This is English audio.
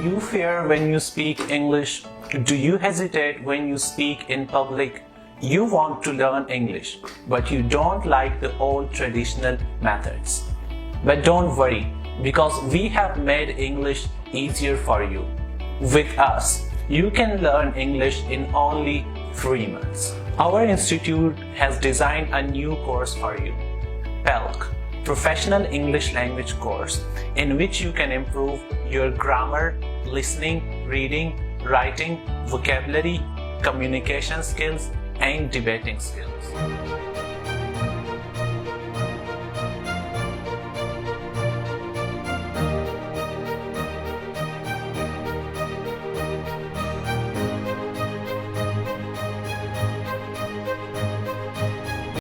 you fear when you speak English? Do you hesitate when you speak in public? You want to learn English, but you don't like the old traditional methods. But don't worry, because we have made English easier for you. With us, you can learn English in only 3 months. Our institute has designed a new course for you, PELC, Professional English Language Course, in which you can improve your grammar, listening, reading, writing, vocabulary, communication skills, and debating skills.